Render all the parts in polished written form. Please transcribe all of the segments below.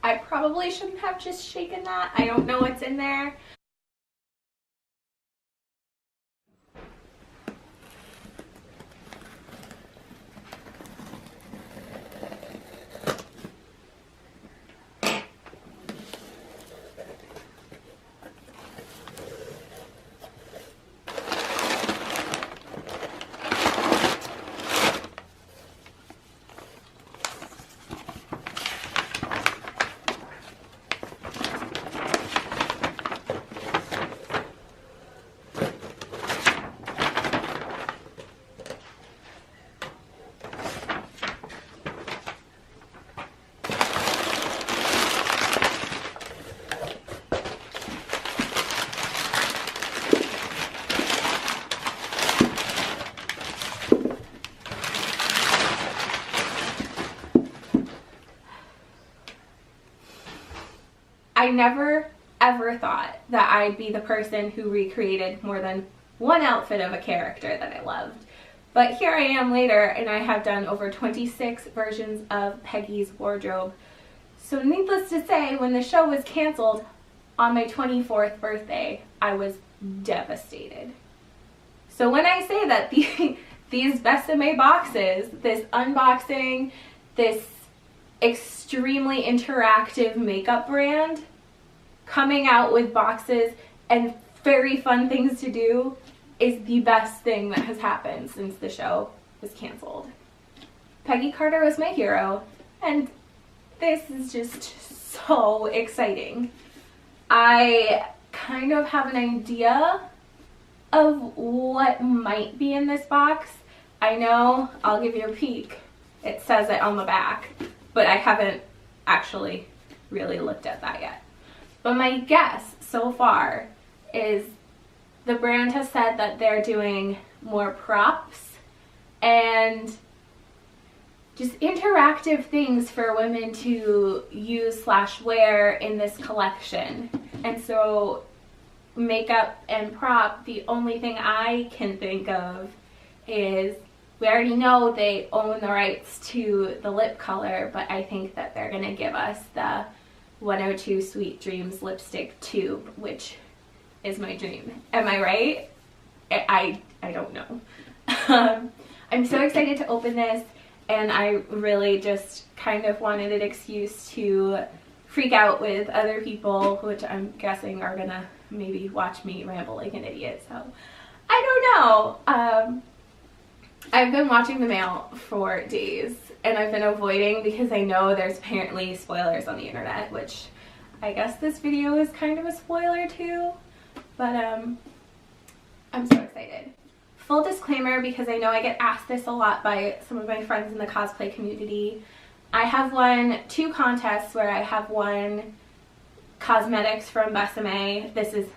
I probably shouldn't have just shaken that. I don't know what's in there. I never ever thought that I'd be the person who recreated more than one outfit of a character that I loved. But here I am later, and I have done over 26 versions of Peggy's wardrobe. So needless to say, when the show was canceled on my 24th birthday, I was devastated. So when I say that these Besame boxes, this unboxing, this extremely interactive makeup brand coming out with boxes and very fun things to do is the best thing that has happened since the show was canceled. Peggy Carter was my hero, and this is just so exciting. I kind of have an idea of what might be in this box. I know, I'll give you a peek. It says it on the back, but I haven't actually really looked at that yet. But my guess so far is the brand has said that they're doing more props and just interactive things for women to use / wear in this collection. And so makeup and prop, the only thing I can think of is we already know they own the rights to the lip color, but I think that they're going to give us the 102 Sweet Dreams lipstick tube, which is my dream. Am I right? I don't know. I'm so excited to open this, and I really just kind of wanted an excuse to freak out with other people, which I'm guessing are gonna maybe watch me ramble like an idiot. So I don't know. I've been watching the mail for days, and I've been avoiding because I know there's apparently spoilers on the internet, which I guess this video is kind of a spoiler too, but I'm so excited. Full disclaimer, because I know I get asked this a lot by some of my friends in the cosplay community, I have won 2 contests where I have won cosmetics from Besame. This is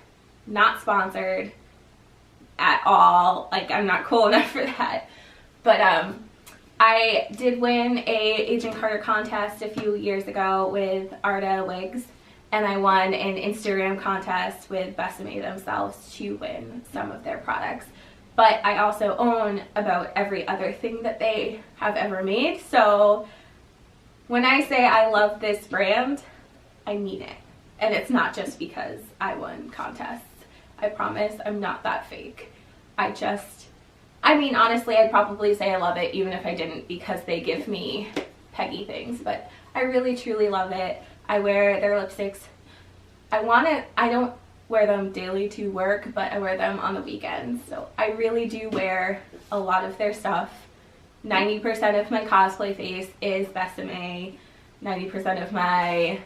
not sponsored at all. Like, I'm not cool enough for that. But I did win a Agent Carter contest a few years ago with Arda Wigs, and I won an Instagram contest with Besame themselves to win some of their products. But I also own about every other thing that they have ever made. So when I say I love this brand, I mean it. And it's not just because I won contests. I promise I'm not that fake. I mean, honestly, I'd probably say I love it even if I didn't, because they give me Peggy things, but I really truly love it. I wear their lipsticks. I don't wear them daily to work, but I wear them on the weekends. So I really do wear a lot of their stuff. 90% of my cosplay face is Besame. 90% of my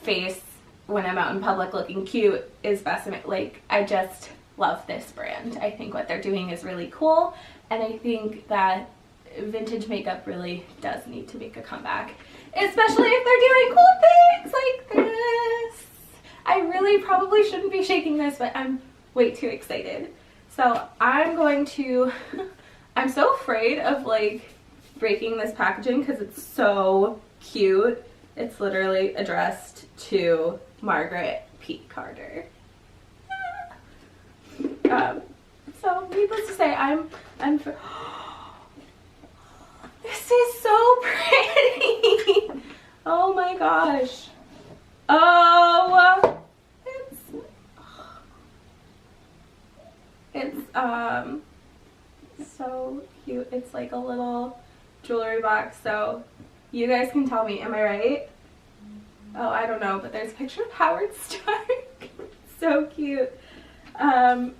face when I'm out in public looking cute is Besame. Like, I just love this brand. I think what they're doing is really cool, and I think that vintage makeup really does need to make a comeback, especially if they're doing cool things like this. I really probably shouldn't be shaking this, but I'm way too excited. So I'm going to, I'm so afraid of like breaking this packaging because it's so cute. It's literally addressed to Margaret P. Carter. So needless to say, this is so pretty. Oh my gosh. Oh, it's so cute. It's like a little jewelry box, so you guys can tell me, am I right? Oh, I don't know, but there's a picture of Howard Stark. So cute. I'm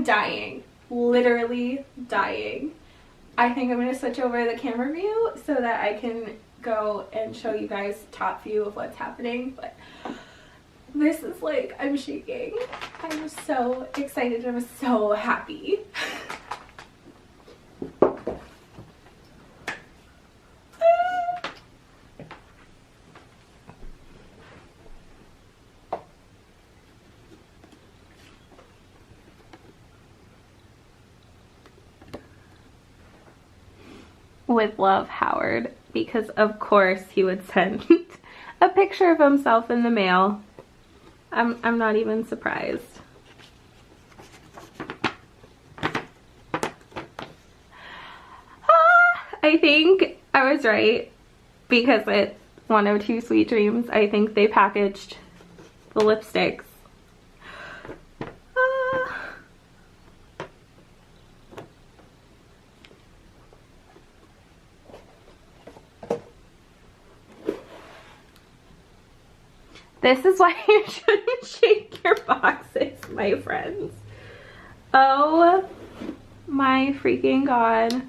dying, literally dying. I think I'm going to switch over the camera view so that I can go and show you guys top view of what's happening, but this is like, I'm shaking. I'm so excited. I'm so happy. With love, Howard, because of course he would send a picture of himself in the mail. I'm not even surprised. I think I was right because it's 102 Sweet Dreams. I think they packaged the lipsticks. This is why you shouldn't shake your boxes, my friends. Oh my freaking God.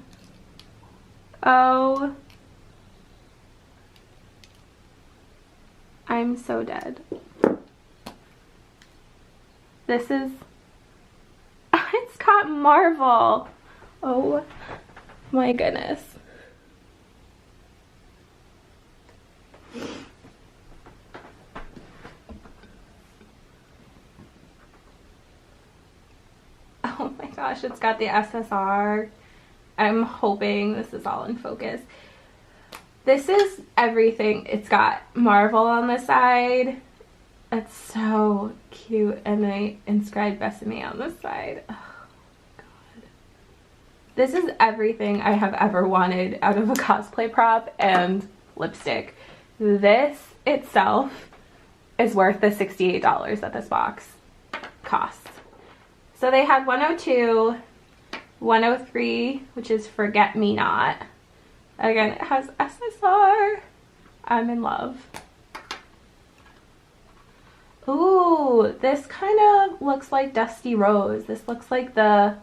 Oh. I'm so dead. This is, it's got Marvel. Oh my goodness. Oh my gosh, it's got the SSR. I'm hoping this is all in focus. This is everything. It's got Marvel on the side. It's so cute. And they inscribed Besame on the side. Oh God. This is everything I have ever wanted out of a cosplay prop and lipstick. This itself is worth the $68 that this box costs. So they had 102, 103, which is Forget Me Not. Again, it has SSR. I'm in love. Ooh, this kind of looks like Dusty Rose. This looks like the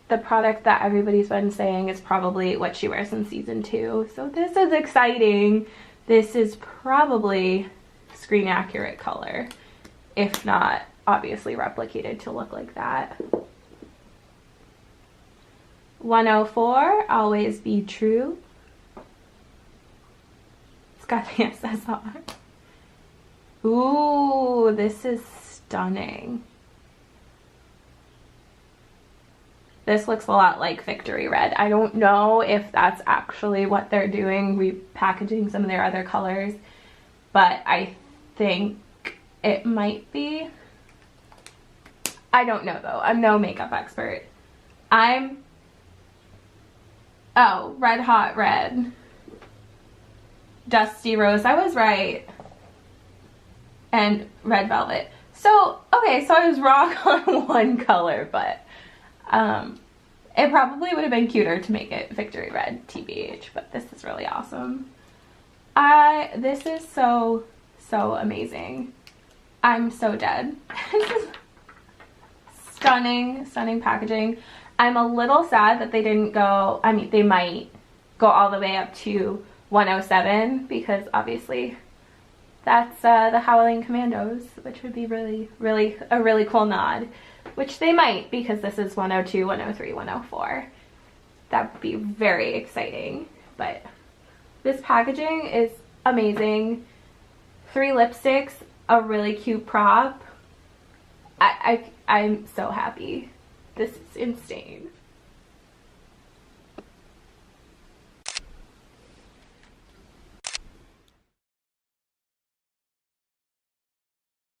product that everybody's been saying is probably what she wears in season 2. So this is exciting. This is probably screen accurate color, if not obviously replicated to look like that. 104, Always Be True. It's got the SSR. Ooh, this is stunning. This looks a lot like Victory Red. I don't know if that's actually what they're doing, repackaging some of their other colors, but I think it might be. I don't know though. I'm no makeup expert. Oh, Red Hot Red. Dusty Rose. I was right. And Red Velvet. So, okay, so I was wrong on one color, but it probably would have been cuter to make it Victory Red, TBH, but this is really awesome. This is so amazing. I'm so dead. Stunning, stunning packaging. I'm a little sad that they didn't go, I mean, they might go all the way up to 107 because obviously that's the Howling Commandos, which would be a really cool nod, which they might because this is 102, 103, 104. That would be very exciting, but this packaging is amazing. 3 lipsticks, a really cute prop. I'm so happy. This is insane.